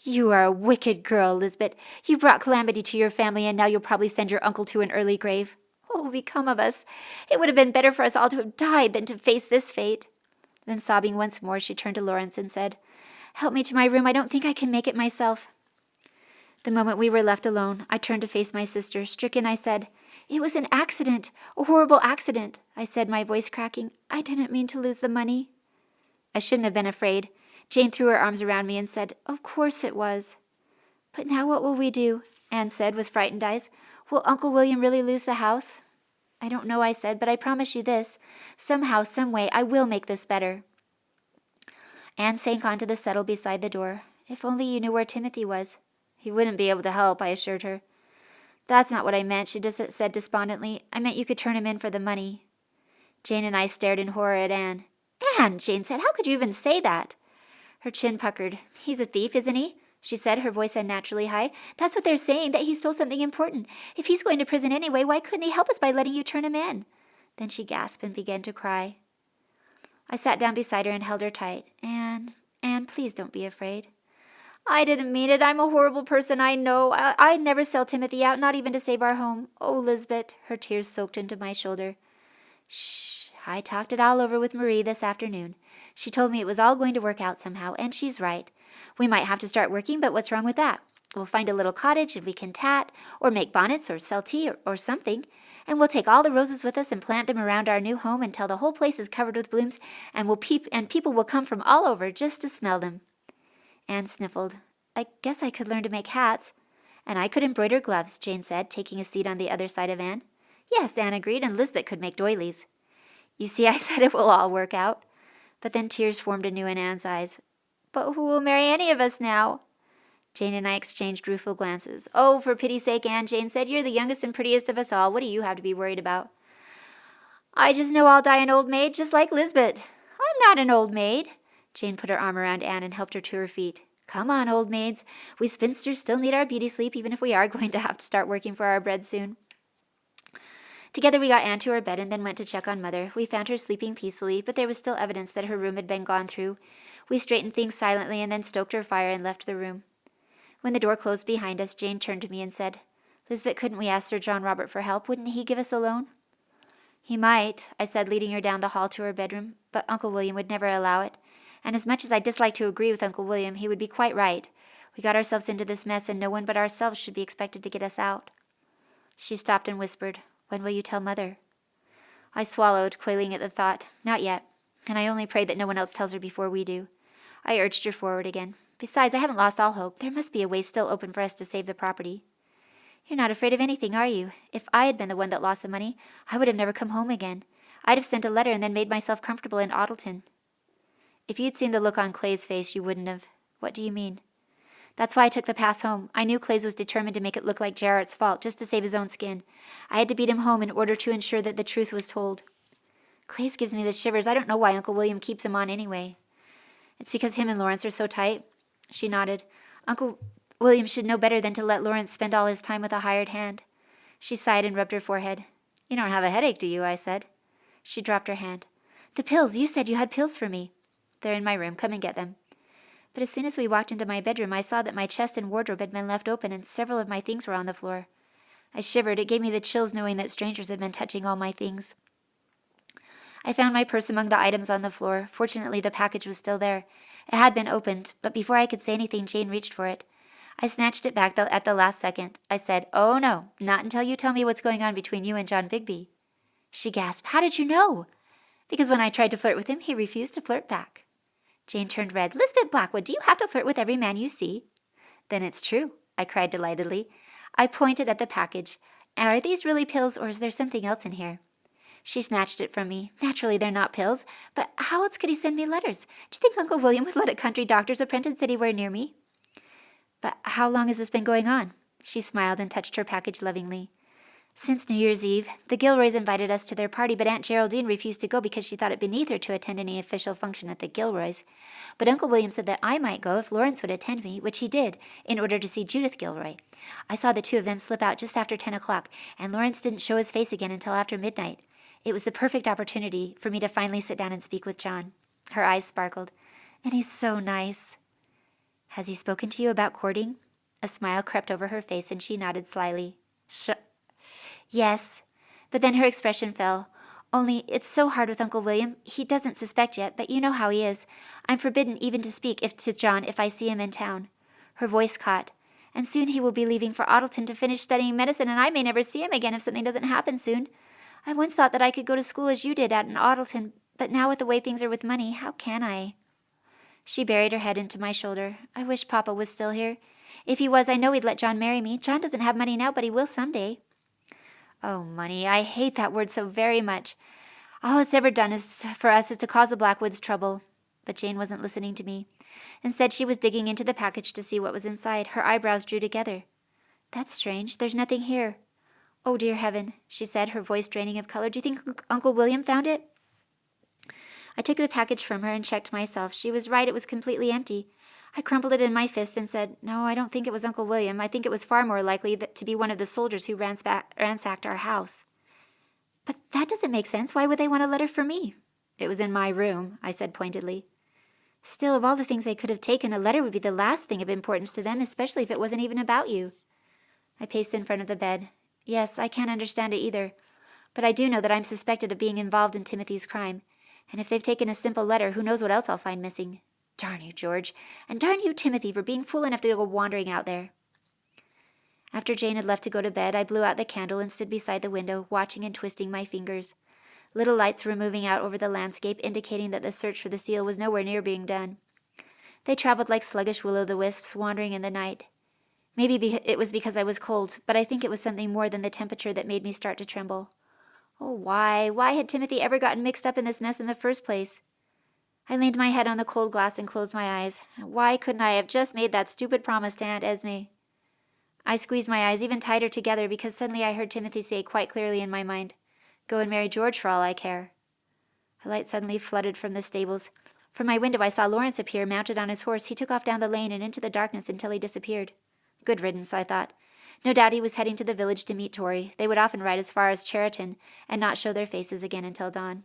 You are a wicked girl, Lisbette. You brought calamity to your family, and now you'll probably send your uncle to an early grave. What will become of us? It would have been better for us all to have died than to face this fate." Then, sobbing once more, she turned to Lawrence and said, "Help me to my room. I don't think I can make it myself." The moment we were left alone, I turned to face my sister. Stricken, I said, "It was an accident, a horrible accident," I said, my voice cracking. "I didn't mean to lose the money." I shouldn't have been afraid. Jane threw her arms around me and said, "Of course it was." "But now what will we do?" Anne said with frightened eyes. "Will Uncle William really lose the house?" "I don't know," I said, "but I promise you this. Somehow, some way, I will make this better." Anne sank onto the settle beside the door. "If only you knew where Timothy was." "He wouldn't be able to help," I assured her. "That's not what I meant," she just said despondently. "I meant you could turn him in for the money." Jane and I stared in horror at Anne. "Anne," Jane said, "how could you even say that?" Her chin puckered. "He's a thief, isn't he?" she said, her voice unnaturally high. "That's what they're saying, that he stole something important. If he's going to prison anyway, why couldn't he help us by letting you turn him in?" Then she gasped and began to cry. I sat down beside her and held her tight. Anne, please don't be afraid." "I didn't mean it. I'm a horrible person, I know. I'd never sell Timothy out, not even to save our home. Oh, Lisbette," her tears soaked into my shoulder. "Shh. I talked it all over with Marie this afternoon. She told me it was all going to work out somehow, and she's right. We might have to start working, but what's wrong with that? We'll find a little cottage and we can tat, or make bonnets, or sell tea, or something. And we'll take all the roses with us and plant them around our new home until the whole place is covered with blooms, and people will come from all over just to smell them." Anne sniffled. "I guess I could learn to make hats." "And I could embroider gloves," Jane said, taking a seat on the other side of Anne. "Yes," Anne agreed, "and Lisbeth could make doilies." "You see," I said, "it will all work out." But then tears formed anew in Anne's eyes. "But who will marry any of us now?" Jane and I exchanged rueful glances. "Oh, for pity's sake, Anne," Jane said, "you're the youngest and prettiest of us all. What do you have to be worried about?" "I just know I'll die an old maid, just like Lisbeth." "I'm not an old maid." Jane put her arm around Anne and helped her to her feet. "Come on, old maids. We spinsters still need our beauty sleep, even if we are going to have to start working for our bread soon." Together we got Anne to her bed and then went to check on Mother. We found her sleeping peacefully, but there was still evidence that her room had been gone through. We straightened things silently and then stoked her fire and left the room. When the door closed behind us, Jane turned to me and said, "Lisbeth, couldn't we ask Sir John Robert for help? Wouldn't he give us a loan?" "He might," I said, leading her down the hall to her bedroom, "but Uncle William would never allow it. And as much as I dislike to agree with Uncle William, he would be quite right. We got ourselves into this mess, and no one but ourselves should be expected to get us out." She stopped and whispered, "When will you tell Mother?" I swallowed, quailing at the thought. "Not yet. And I only pray that no one else tells her before we do." I urged her forward again. "Besides, I haven't lost all hope. There must be a way still open for us to save the property." "You're not afraid of anything, are you? If I had been the one that lost the money, I would have never come home again. I'd have sent a letter and then made myself comfortable in Audleton." "If you'd seen the look on Clay's face, you wouldn't have." "What do you mean?" "That's why I took the pass home. I knew Clays was determined to make it look like Jarrett's fault, just to save his own skin. I had to beat him home in order to ensure that the truth was told." "Clays gives me the shivers. I don't know why Uncle William keeps him on anyway." "It's because him and Lawrence are so tight." She nodded. "Uncle William should know better than to let Lawrence spend all his time with a hired hand." She sighed and rubbed her forehead. "You don't have a headache, do you?" I said. She dropped her hand. "The pills. You said you had pills for me." "They're in my room. Come and get them." But as soon as we walked into my bedroom, I saw that my chest and wardrobe had been left open and several of my things were on the floor. I shivered. It gave me the chills knowing that strangers had been touching all my things. I found my purse among the items on the floor. Fortunately, the package was still there. It had been opened, but before I could say anything, Jane reached for it. I snatched it back at the last second. I said, "Oh, no, not until you tell me what's going on between you and John Bigby." She gasped, "How did you know?" "Because when I tried to flirt with him, he refused to flirt back." Jane turned red. "Lisbette Blackwood, do you have to flirt with every man you see?" "Then it's true," I cried delightedly. I pointed at the package. "Are these really pills, or is there something else in here?" She snatched it from me. "Naturally, they're not pills. But how else could he send me letters? Do you think Uncle William would let a country doctor's apprentice anywhere near me?" "But how long has this been going on?" She smiled and touched her package lovingly. "Since New Year's Eve. The Gilroys invited us to their party, but Aunt Geraldine refused to go because she thought it beneath her to attend any official function at the Gilroys. But Uncle William said that I might go if Lawrence would attend me, which he did, in order to see Judith Gilroy. I saw the two of them slip out just after 10 o'clock, and Lawrence didn't show his face again until after midnight. It was the perfect opportunity for me to finally sit down and speak with John." Her eyes sparkled. "And he's so nice." Has he spoken to you about courting? A smile crept over her face, and she nodded slyly. Yes. But then her expression fell. Only, it's so hard with Uncle William. He doesn't suspect yet, but you know how he is. I'm forbidden even to speak to John if I see him in town. Her voice caught. And soon he will be leaving for Ottleton to finish studying medicine, and I may never see him again if something doesn't happen soon. I once thought that I could go to school as you did at Ottleton, but now with the way things are with money, how can I? She buried her head into my shoulder. I wish Papa was still here. If he was, I know he'd let John marry me. John doesn't have money now, but he will someday. Oh, money. I hate that word so very much. All it's ever done for us is to cause the Blackwoods trouble. But Jane wasn't listening to me. Instead, she was digging into the package to see what was inside. Her eyebrows drew together. That's strange. There's nothing here. Oh, dear heaven, she said, her voice draining of color. Do you think Uncle William found it? I took the package from her and checked myself. She was right. It was completely empty. I crumpled it in my fist and said, No, I don't think it was Uncle William. I think it was far more likely to be one of the soldiers who ransacked our house. But that doesn't make sense. Why would they want a letter for me? It was in my room, I said pointedly. Still, of all the things they could have taken, a letter would be the last thing of importance to them, especially if it wasn't even about you. I paced in front of the bed. Yes, I can't understand it either. But I do know that I'm suspected of being involved in Timothy's crime. And if they've taken a simple letter, who knows what else I'll find missing. Darn you, George. And darn you, Timothy, for being fool enough to go wandering out there. After Jane had left to go to bed, I blew out the candle and stood beside the window, watching and twisting my fingers. Little lights were moving out over the landscape, indicating that the search for the seal was nowhere near being done. They traveled like sluggish will-o'-the-wisps, wandering in the night. Maybe it was because I was cold, but I think it was something more than the temperature that made me start to tremble. Oh, why? Why had Timothy ever gotten mixed up in this mess in the first place? I leaned my head on the cold glass and closed my eyes. Why couldn't I have just made that stupid promise to Aunt Esme? I squeezed my eyes even tighter together because suddenly I heard Timothy say quite clearly in my mind, Go and marry George for all I care. A light suddenly flooded from the stables. From my window I saw Lawrence appear, mounted on his horse. He took off down the lane and into the darkness until he disappeared. Good riddance, I thought. No doubt he was heading to the village to meet Tori. They would often ride as far as Cheriton and not show their faces again until dawn.